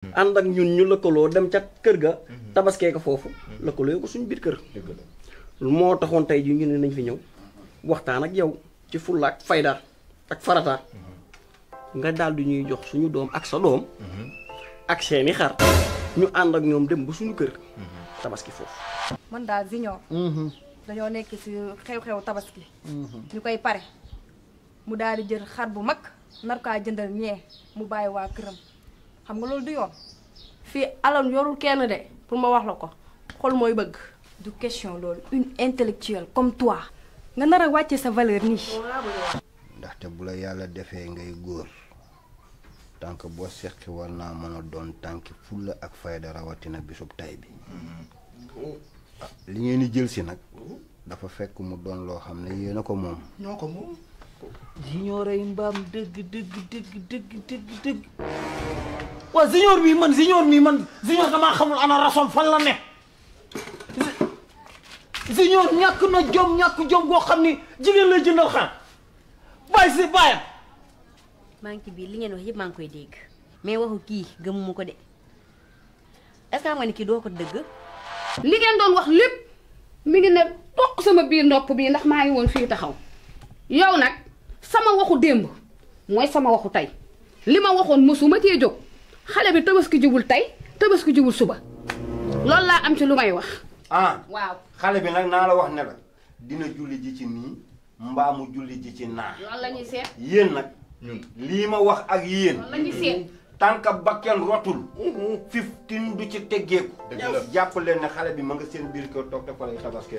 ànd ak ñun ñu lëkkaloo dem ca kër ga tabaskee ko foofu lëkkaloo ko suñu biir kër moo taxoon tey ji ñu ne nañ fi ñëw waxtaan ak yow ci fulla ak fayda ak farata nga daal di ñuy jox suñu doom ak sa doom ak seeni xar ñu ànd ak ñoom dem ba suñu kër tabaski foofu man daal Junior dañoo nekk ci xew-xew tabaski ñu koy pare mu daal di jël xar bu mag nar kaa jëndal ñee mu bàyyi waa këram xam nga loolu du yoon fii alal yorul kenn de pour ma wax la ko xol mooy bëgg du question loolu une intellectuelle comme toi nga nar a wàcce sa valeur nii ndaxte bu la yàlla defee ngay góor tànk boo seqi war naa mën a doon tànki fulla ak fayda rawatina bisub tay bi li ngeen di jël si nag dafa fekk mu doon loo xam ne yéen a ko moom ñoo ko moom Junior ay mbaam dëgg waa Junior mi man Junior damaa xamul ana rasom fan la ne Junior ñàkk na jom goo xam ni jigéen la jëndal xar bàyyi si bàyyam maa ngi ci biir li ngeen wax yëpp maa ngi koy dégg mais waxu kii gëmuma ko de est-ce que xam nga ni kii doo ko dëgg li ngeen doon wax lépp mi ngi ne toq sama biir nopp bii ndax maa ngi woon fii taxaw yow nag sama waxu démb mooy sama waxu tey li ma waxoon mosuma cee jóg xale bi tabaski jubul tey tabaski jubul suba loolu laa am ci lu may wax waaw xale bi nag naa la wax ne la dina julli ji ci nii mbaamu julli ji ci naa loolu la ñuy seet yéen nag lii ma wax ak yéen loolu la ñuy seet tànka bakken rotul 15 du ci teggeeku jàpp leen ne xale bi ma nga seen biir kër toog te fa lay tabaskee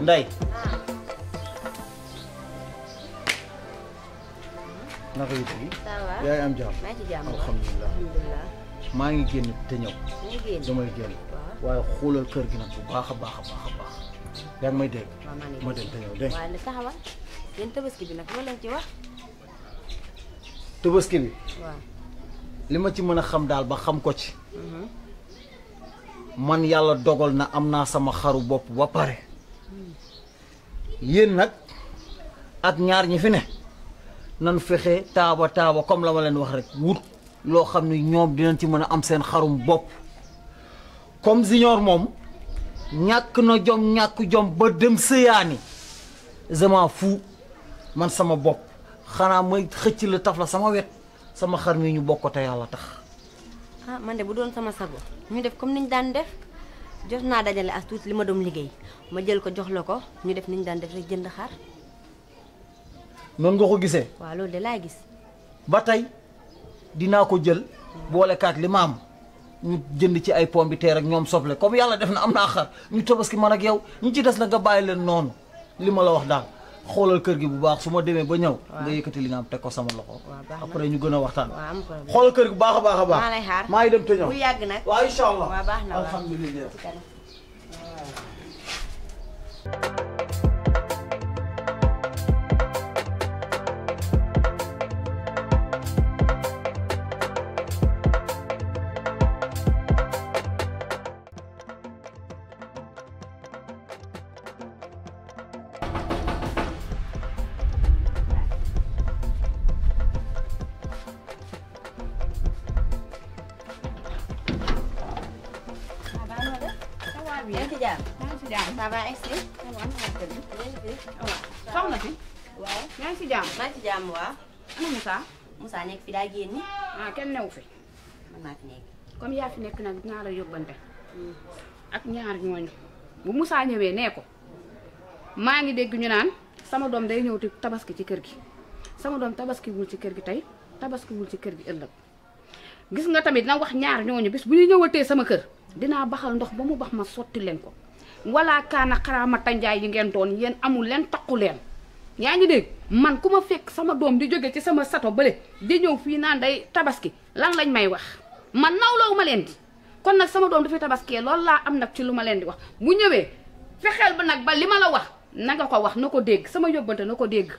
Ndey naka yi tey yaay am jàmm maa ci jàmm alhamdulilah maa ngi génn te ñëw damay génn waaye xoolal kër gi nag bu baax a baax yaa ngi may dégg ma dem te ñëw dégg waaye li taxawal yéen tabaski bi nag loolu lañ ci wax tabaski bi waaw li ma ci mën a xam daal ba xam ko ci man yàlla dogal na am naa sama xaru bopp ba pare yéen nag ak ñaar ñi fi ne nan fexe taaba comme la ma leen wax rek wut loo xam ne ñoom dinañ ci mën a am seen xarum bopp comme Junior moom ñàkk na ñàkk jom ba dem sëyaani je m'en fous man sama bopp xanaa may xëcc la taf la sama wet sama xar mi ñu bokk te yàlla tax ah man de bu doon sama sago ñu def comme niñ daan def jot naa dajale as tuuti li ma doon liggéey ma jël ko jox la ko ñu def niñ daan def rek jënd xar noonu nga ko gisee waaw loolu de laa gis ba tey dinaa ko jël boolekaat li ma am ñu jënd ci ay pomme de terre ak ñoom soble comme yàlla def na am naa xar ñu tabaski man ak yow ñu ci des na nga bàyyi leen noonu li ma la wax daal xoolal kër gi bu baax su ma demee ba ñëw nga yëkkati li nga am teg ko sama loxo après ñu gën a waxtaan xoolal kër gi bu baax a baax a baax maa lay xaar maa ngi dem te ñëw bu yàgg nag waaw incha allah waaw baax na waaw alhamdulilah yaa ngi ci jàmm. yaa ngi si jàmm. ça va est-ce soxna si. waaw yaa ngi si jàmm. maa ngi ci jàmm waaw. ana Moussa. Moussa nekk fi daa génn. ah kenn newu fi. man maa fi nekk. comme yaa fi nekk nag dinaa la yóbbante. ak ñaar ñooñu. bu Moussa ñëwee nee ko. maa ngi dégg ñu naan sama doom day ñëw ti tabaski ci kër gi. sama doom tabaskiwul ci kër gi tey tabaskiwul ci kër gi ëllëg. gis nga tamit na wax ñaar ñooñu bis bu ñu ñëwatee sama kër. dinaa baxal ndox ba mu bax ma sotti leen ko wala kaana xaraama tanjaay yi ngeen doon yéen amul leen taqu leen yaa ngi dégg man ku ma fekk sama doom di jóge ci sama sato bële di ñëw fii naan day tabaski lan lañ may wax man nawloowu ma leen di kon nag sama doom dafay tabaskee loolu laa am nag ci lu ma leen di wax bu ñëwee fexeel ba nag ba li ma la wax na nga ko wax na ko dégg sama yóbbante na ko dégg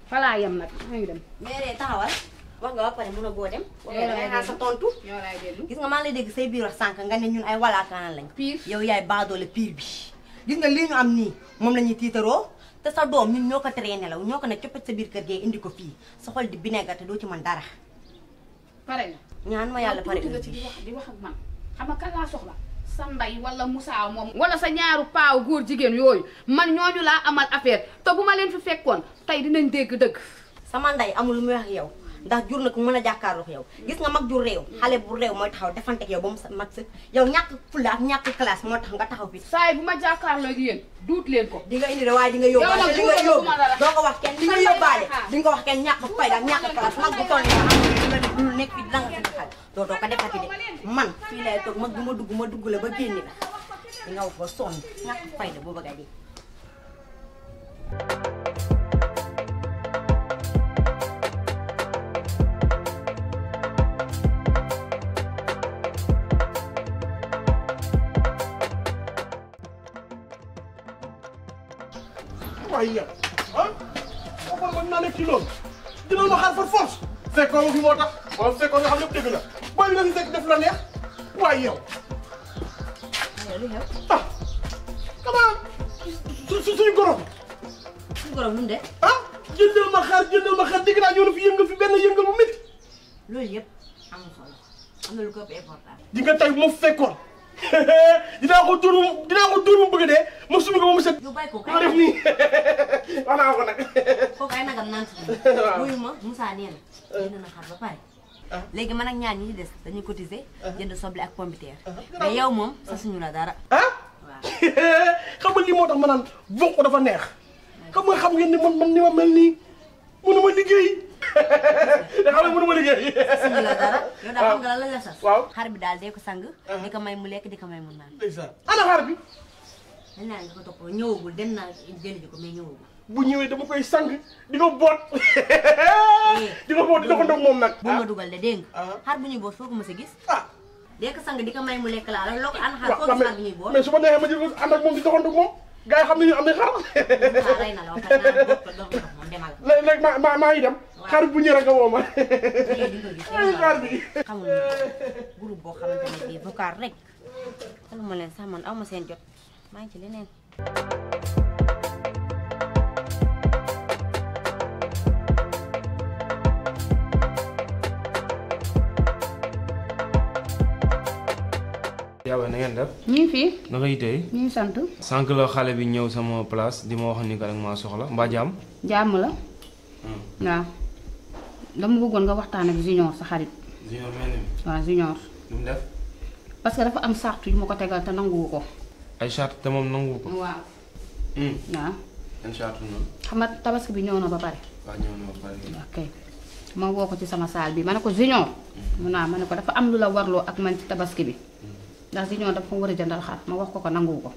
falaa yem nag maa ngi dem mais taxawal wax nga ba pare mën a boo dem. dangay xaar sa tontu. ñoo lay déglu gis nga maa ngi lay dégg say biir wax sànq nga ne ñun ay walaakaana lañ. Pire yow yaay baadoole pire bi. gis nga lii ñu am nii moom la ñuy tiitaroo te sa doom ñun ñoo ko teree nelaw ñoo ko ne coppet sa biir kër gee indi ko fii sa xol di binegar te doo ci mën dara. pare na. ñaan ma yàlla pare tuuti nga ci di wax ak man xam nga kan laa soxla sa ndey wala Moussa moom wala sa ñaaru paaw góor jigéen yooyu man ñooñu laa amal affaire te bu ma leen fi fekkoon tey dinañ dégg dëgg. sama ndey amul lu muy wax ak yow ndax jur na ko mën a jàkkaarloo yow gis nga mag jur réew xale bu réew mooy taxaw defante ak yow ba mu mag sëkk yow ñàkk fulla ak ñàkk classe moo tax nga taxaw fi saay bu ma jàkkaarloo ak yéen duut leen ko. di nga indi de waaye di nga yóbbaale li nga yóbbu doo ko wax kenn di nga yóbbaale di nga ko wax kenn ñàkk fayda ak ñàkk classe mag bu toll nii nga am lu nekk fi danga fi xal doo ko defati de man fii lay toog mag bu ma dugg la ba génni la di nga wax ba sonn ñàkk fayda boo bëgg a dee waaye yow ah boo ko mën naa nekk ci loolu dina ma xaar par force fekkoo ma fi moo tax wala fekkoo nga xam lépp dëgg la booy bi nga fi fekk def la neex waaye yow ah comment suñu gorom suñu gorom lu mu de ah jëndal ma xaar dégg naa ñëw na fi yëngal fi benn yëngal bu métti loolu yëpp amul solo am na lu ko ëpp important di nga tey bu ma fekkoon dinaa ko dóor mu bëgg dee ma sumi ko ba mu set. yow bàyyi ko ma def nii wax naa ko nag. kooku ay nagam naan si wuyu ma Moussa nee na jënd na xar ba pare. léegi man ak ñaar ñi ci des dañuy cotiser jënd soble ak pompiteer mais yow moom sa suñu la dara. ah waaw xam nga lii moo tax ma naan bokk dafa neex xam ngeen ni man ni ma mel nii mënuma liggéey. da xam ne mënuma liggéey. suñu la dara yow daal xam nga lan la sas. waaw xar bi daal dee ko sang. di ko may mu lekk di ko may mu naan. ndeysaan ana xar bi. dañ naan nga ko topp ñëwagul dem naa jëli ji ko mais ñëwagul. bu ñëwee dama koy sang di ko boot. di ko boot di ko ndog moom nag. bu ma dugal de dégg nga. xar bu ñuy boot foo ko mës a gis. ah. dee ko sang di ko may mu lekk laa la loo ko ana xar foo gis xar bu ñuy boot. mais su ma neexee ma jël ko ànd ak moom di doxandu ak moom gars yi xam nañu am nañ xar. waaw rey na la wax dëgg yàlla boot ko dox moom demal. léegi maa ngi dem. xar bu ñëwee rek nga woo ma. léegi di nga gis xar bi. xamul groupe boo xamante ne bii vocal rek xamuma leen sax man aw ma seen jot maa ngi ci leneen. yàlla na ngeen def. ñu ngi fii. na nga yitee. ñu ngi sant. sànq la xale bi ñëw sama place di ma wax ni que rek maa soxla mbaa jàmm. jàmm la. waaw dama bëggoon nga waxtaan ak Junior sa xarit. Junior mel ni. waaw Junior. lu mu def. parce que dafa am sartu yu ma ko tegal te nanguwu ko. ay charte te moom nangu ko. waaw. waaw. yan charte noonu. xam nga tabaski bi ñëw na ba pare. waaw ñëw na ba pare. ok ma woo ko ci sama saal bi ma ne ko Junior. mu naa ma ne ko dafa am lu la warloo ak man ci tabaski bi. ndax Junior dafa ma war a jëndal xar ma wax ko nanguwu ko.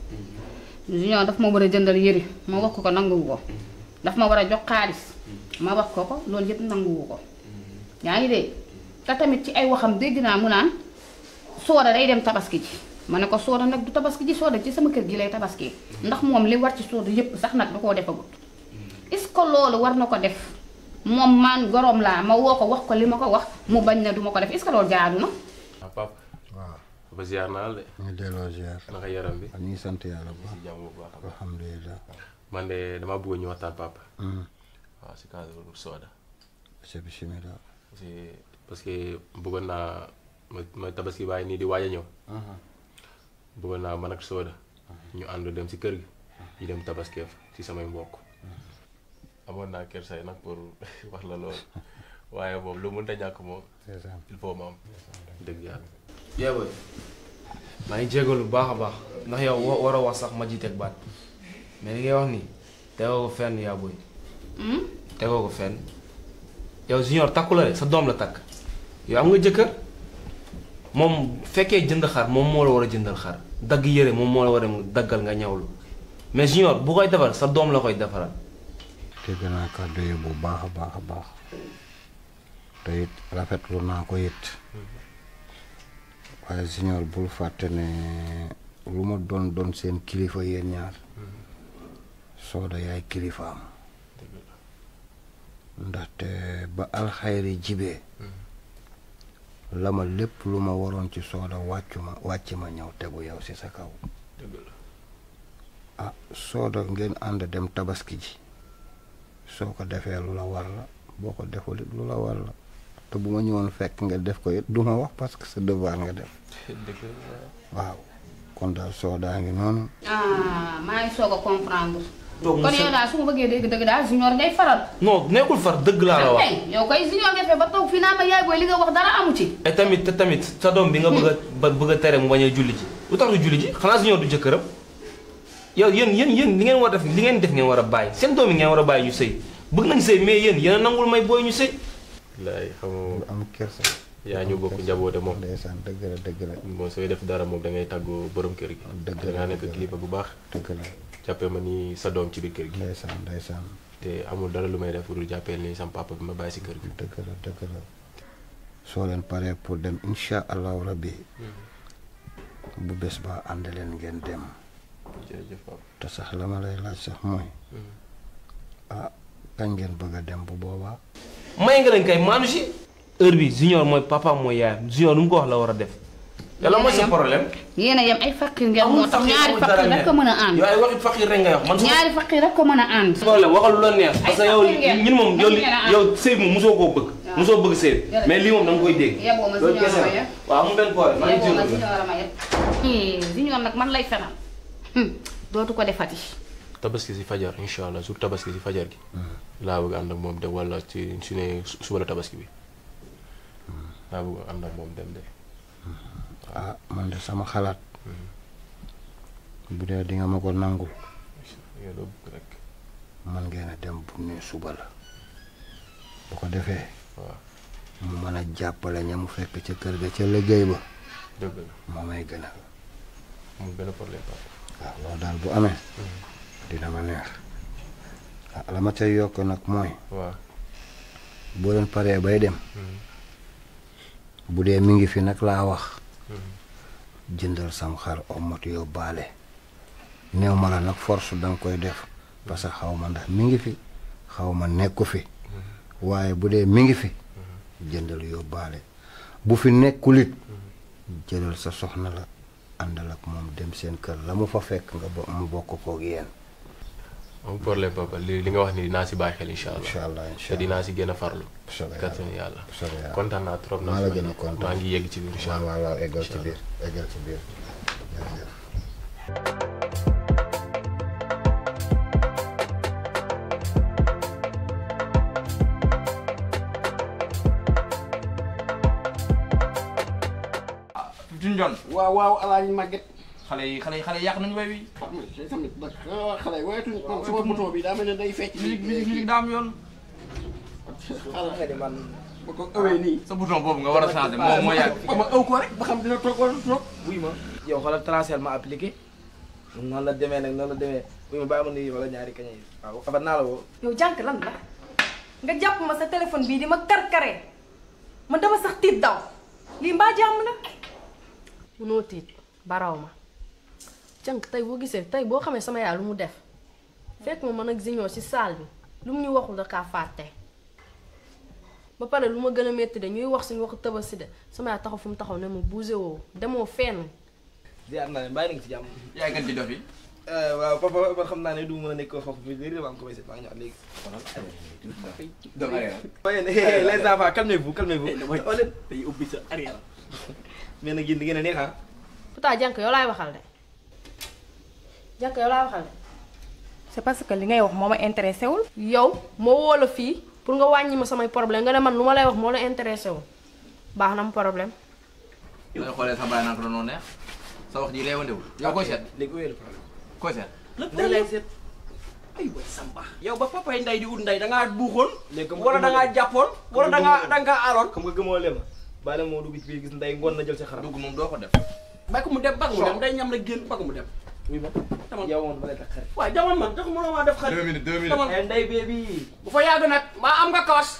Junior dafa ma war a jëndal yëri ma wax ko nanguwu ko. daf ma war a jox xaalis ma wax ko ko loolu yëpp nanguwu ko yaa ngi dégg te tamit ci ay waxam dégg naa mu naan Soda day dem tabaski ji ma ne ko Soda nag du tabaski ji Soda ci sama kër gi lay tabaski ndax moom li war ci Soda yëpp sax nag da koo defagut est-ce que loolu war na ko def moom man gorom laa ma woo ko wax ko li ma ko wax mu bañ na du ma ko def est-ce que loolu jaadu na. ah papa. waaw. ba ziar naa la de. ñu delloo ziar. naka yaram bi. ñu ngi sant yàlla bu si jàmm bu baax. alhamdulilah. man de damaa bëgg ñu waxtaan papa. waaw si cadre Soda. bismillah. parce que bëggoon naa ma tabaski bàyyi nii di waaj a ñëw. bëggoon naa man ak Soda. ñu ànd dem si kër gi. ñu dem tabaski fa si samay mbokk. amoon naa kersay nag pour wax la loolu waaye boobu lu mënta ñàkk moom. il faut ma am dëgg yàlla. yaa booy maa ngi jégalu bu baax a baax ndax yow war a wax sax ma jiiteeg baat mais li ngay wax nii tegoo ko fenn yaa booy. tegoo ko fenn yow Junior takku la de sa doom la takk yow am nga jëkkër moom fekkee jënd xar moom moo la war a jëndal xar dagg yére moom moo la war a daggal nga ñawlu mais Junior bu koy defar sa doom la koy defaral. dégg naa kàddu yi bu baax a baax a baax te it rafetlu naa ko it waaye Junior bul fàtte ne lu ma doon seen kilifa yéen ñaar Soda yaay kilifaam ndaxte ba alxayri jibee la ma lépp lu ma waroon ci Soda wàcc ma ñëw tegu yow ci sa kaw ah Soda ngeen ànd dem tabaski ji soo ko defee lu la war la boo ko deful it lu la war la te bu ma ñëwoon fekk nga def ko it du ma wax parce que sa devoir nga def waaw kon daal Soda ngi noonu. ah maa ngi soog a comprendre. kon yow daal su ma bëggee dëgg daal Junior ngay faral. non nekkul far dëgg laa la wax. yow kay Junior nga fee ba toog fii naa ma yaay booy li nga wax dara amu ci. te tamit sa doom bi nga bëgg a tere mu bañ a julli ji lu tax du julli ji xanaa Junior du jëkkëram. yow yéen li ngeen war a def li ngeen def ngeen war a bàyyi seen doom yi ngeen war a bàyyi ñu sëy bëgg nañ sëy mais yéen a nangul may booy ñu sëy. laay xam nga am kersa. yaa ñu bokk njaboote moom. ndeysaan dëgg la. moom sooy def dara moom da ngay tàggu borom kër gi. dëgg la nga nekk kilifa bu baax. dëgg la. jàppee ma ni sa doom ci biir kër gi. ndeysaan. te amul dara lu may def pour jàppee ni sam papa bi ma bàyyi si kër gi. dëgg la. soo leen paree pour dem incha allahu rabbi bu bés ba ànd leen ngeen dem. jërëjëf papa. te sax la ma lay laaj sax mooy. ah kañ ngeen bëgg a dem bu boobaa. may nga leen kay maanu si heure bi Junior mooy papa mooy yaayam Junior nu mu ko wax la war a def. yàlla mooy sa problème. yéen a yem ay faqir ngeen moo tax ñaari faqir rek ko mën a ànd. yow ay waxi faqir rek nga wax man. ñaari faqir rek ko mën a ànd. problème waxal lu la neex. parce que yow ñun moom yow sëy moom mosoo koo bëgg. mosoo bëgg sëy mais lii moom da nga koy dégg. yeboo ma Junior ma yeb waaw mu benn problème maa ngi yeboo ma Junior ma yeb. Junior nag man lay fenal dootu ko defati. tabaski si fajar incha allah sur tabaski si fajar gi. laa bëgg ànd ak moom dem wala ci su ne suba la tabaski bi laa bëgg ànd ak moom dem de. ah man de sama xalaat bu dee di nga ma ko nangul rek man ngeen a dem bu ne suba la bu ko defee waaw mu mën a jàppale ña mu fekk ca kër ga ca liggéey ba dëgg la moo may gënal mu benn problème papa. waaw loolu daal bu amee dina ma neex ah la ma cay yokk nag mooy waaw boo leen paree bay dem bu dee mi ngi fi nag laa wax jëndal sam xar omot yóbbaale néew ma la nag force danga koy def parce que xaw ma ndax mi ngi fi xaw ma nekku fi waaye bu dee mi ngi fi jëndal yóbbaale bu fi nekkulit jëlal sa soxna la àndal ak moom dem seen kër la mu fa fekk nga mu bokk koog yéen. amul problème papa li nga wax ni dinaa si bàyyi xel incha allah te dinaa si gën a farlu. kàttanu yàlla kontaan naa trop. maa la gën a kontaan maa ngi yegg ci biir incha allah waaw eggal ci biir jërëjëf. waaw alaaji Maguette. xale yi yàq nañu way wi. tamit nag xale yi wayatuñ man sama moto bi daa mel ne day fecc. musique daa am yoon. xala nga di man ba ko ëwee nii. sa bouton boobu nga war a changer moom moo yàgg. ma ëw ko rek ba xam dina toog wala toog. wuy ma yow xoolal transfert ma appliqué noonu la demee nag noonu la demee bu ma bàyyi ma nuyu wala ñaari kañ yi waaw xabar naa la woo. yow jànk lan la nga jàpp ma sa téléphone bii di ma karkaree man dama sax tiit daw lii mbaa jàmm la. munoo tiit baraw ma jànk tey boo gisee tey boo xamee sama yaay lu mu def fekk ma man ak Junior ci salle bi lu mu ñu waxul da kaa fàtte ba pare lu ma gën a métti de ñuy wax suñu waxu Tabaski de sama yaay taxaw fu mu taxaw ne ma bougé woo demoo fenn. ziar naa leen bàyyi nañ ci jàmm. yaa ngi ci dof yi. waaw papa man xam naa ne du mën a nekk foofu bi léegi dama am commencé maa ñëwaat léegi. dof arrière. les enfants calmez-vous calmez-vous. day ubbi sa arrière. mais nag yéen di ngeen a neex ah. pourtant jànk yow laay waxal de jànk yow laay waxal de. c'est parce que li ngay wax moo ma intéressé wul. yow ma woo la fii pour nga wàññi ma samay problème nga ne man lu ma lay wax moo la intéressé wu baax na mu problème. looy xoolee sa baay naan ko doon neex sa wax ji réewandewul. yow koy seet léegi wéyal problème. koy seet. lépp lay seet. ay way Samba. yow ba papay nday di ut nday da ngaa buuxoon. léegi comme wala da ngaa jàppoon. wala da ngaa aaloon. xam nga gëmoo leen ma bàyyi la moo dugg ci biir gis nday ngoon na jël sa xaram. dugg moom doo ko def. bàyyi ko mu dem bàyyi ko mu dem day ñam la génn bàyyi ko mu dem. oui ma yow moom ba lay tax xarit. waaw jamono man tax mënoo maa def xarit. 2 minutes 2 minutes. jamono nday bee bii. bu fa yàgg nag maa am nga kawas.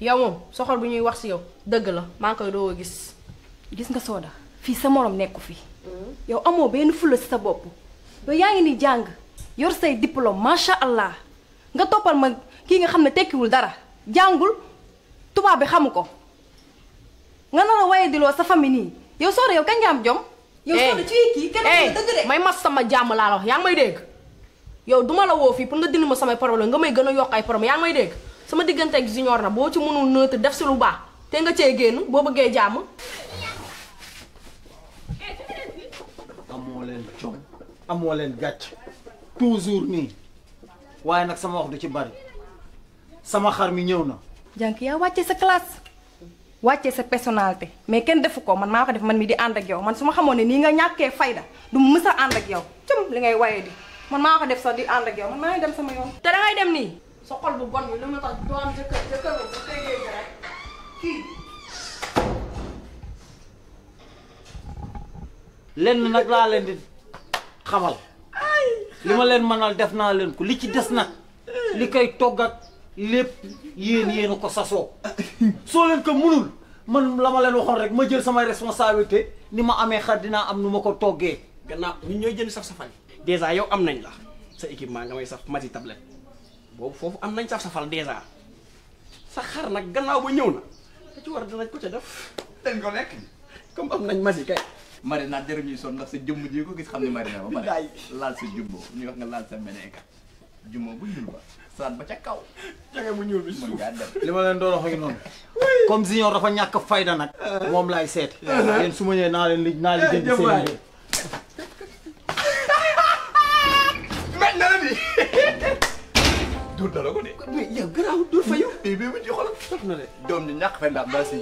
yow moom soxol bu ñuy wax ci yow dëgg la maa ngi koy doo a gis. gis nga Soda fii sa morom nekku fi yow amoo benn fulla ci sa bopp yow yaa ngi ni jàng yor say diplôme macha allah nga toppal ma kii nga xam ne tekkiwul dara jàngul tubaab bi xamu ko nga nar a waye diloo sa famille nii yow Soda yow kañ nga am jom. yow Soda ci kii kenn ku dëgg de. may mas sama jàmm laa la wax yaa ngi may dégg yow duma la woo fii pour nga dindi ma samay problème nga may gën a yokk ay problème yaa ngi may dégg sama diggante ak Junior na boo ci mënul neutre def si lu baax te nga cee génn boo bëggee jàmm. amoo leen jom amoo leen gàcc toujours nii waaye nag sama wax du ci bari sama xar mi ñëw na. jànk yaa wàccee sa classe wàccee sa personnalité mais kenn defu ko man maa ko def man mi di ànd ak yow man su ma xamoon ne nii nga ñàkkee fayda du mës a ànd ak yow cëm li ngay waye di man maa ko def sax di ànd ak yow man maa ngi dem sama yoon. te dangay dem nii sa xol bu bon bi lu ma tax doo am jëkkër ba tegee rek kii. lenn nag laa leen di xamal li ma leen mënal def naa leen ko li ci des nag li koy togg ak lépp yéen a ko sasoo soo leen ko mënul man la ma leen waxoon rek ma jël samay responsabilité ni ma amee xar dinaa am nu ma ko toggee. gannaaw ñun ñooy jënd saf safal dèjà yow am nañ la sa équipement nga may saf mati tablette boobu foofu am nañ saf safal dèjà sa xar nag gannaaw ba ñëw na da ci war dinañ ko ca def dañ ko lekk. comme am nañ masi kay. marinaat jërë ñuy sonn ndax sa jëmm ji ko gis xam ne marinaat ba pare laal sa jumbo ñuy wax nga laal sa meneeka jumbo bu ñuul ba saan ba ca kaw jange mu ñuul bi mën ngaa dem. li ma leen doon wax ak noonu comme Junior dafa ñàkk fayda nag moom laay seet yéen su ma ñëwee naa leen jënd seen liggéey. mel na la ni dur dara ko de. mais yow garaaw dur fa yow. bii mu ci xolam. def na de doom ji ñàkk fay ndax daa si.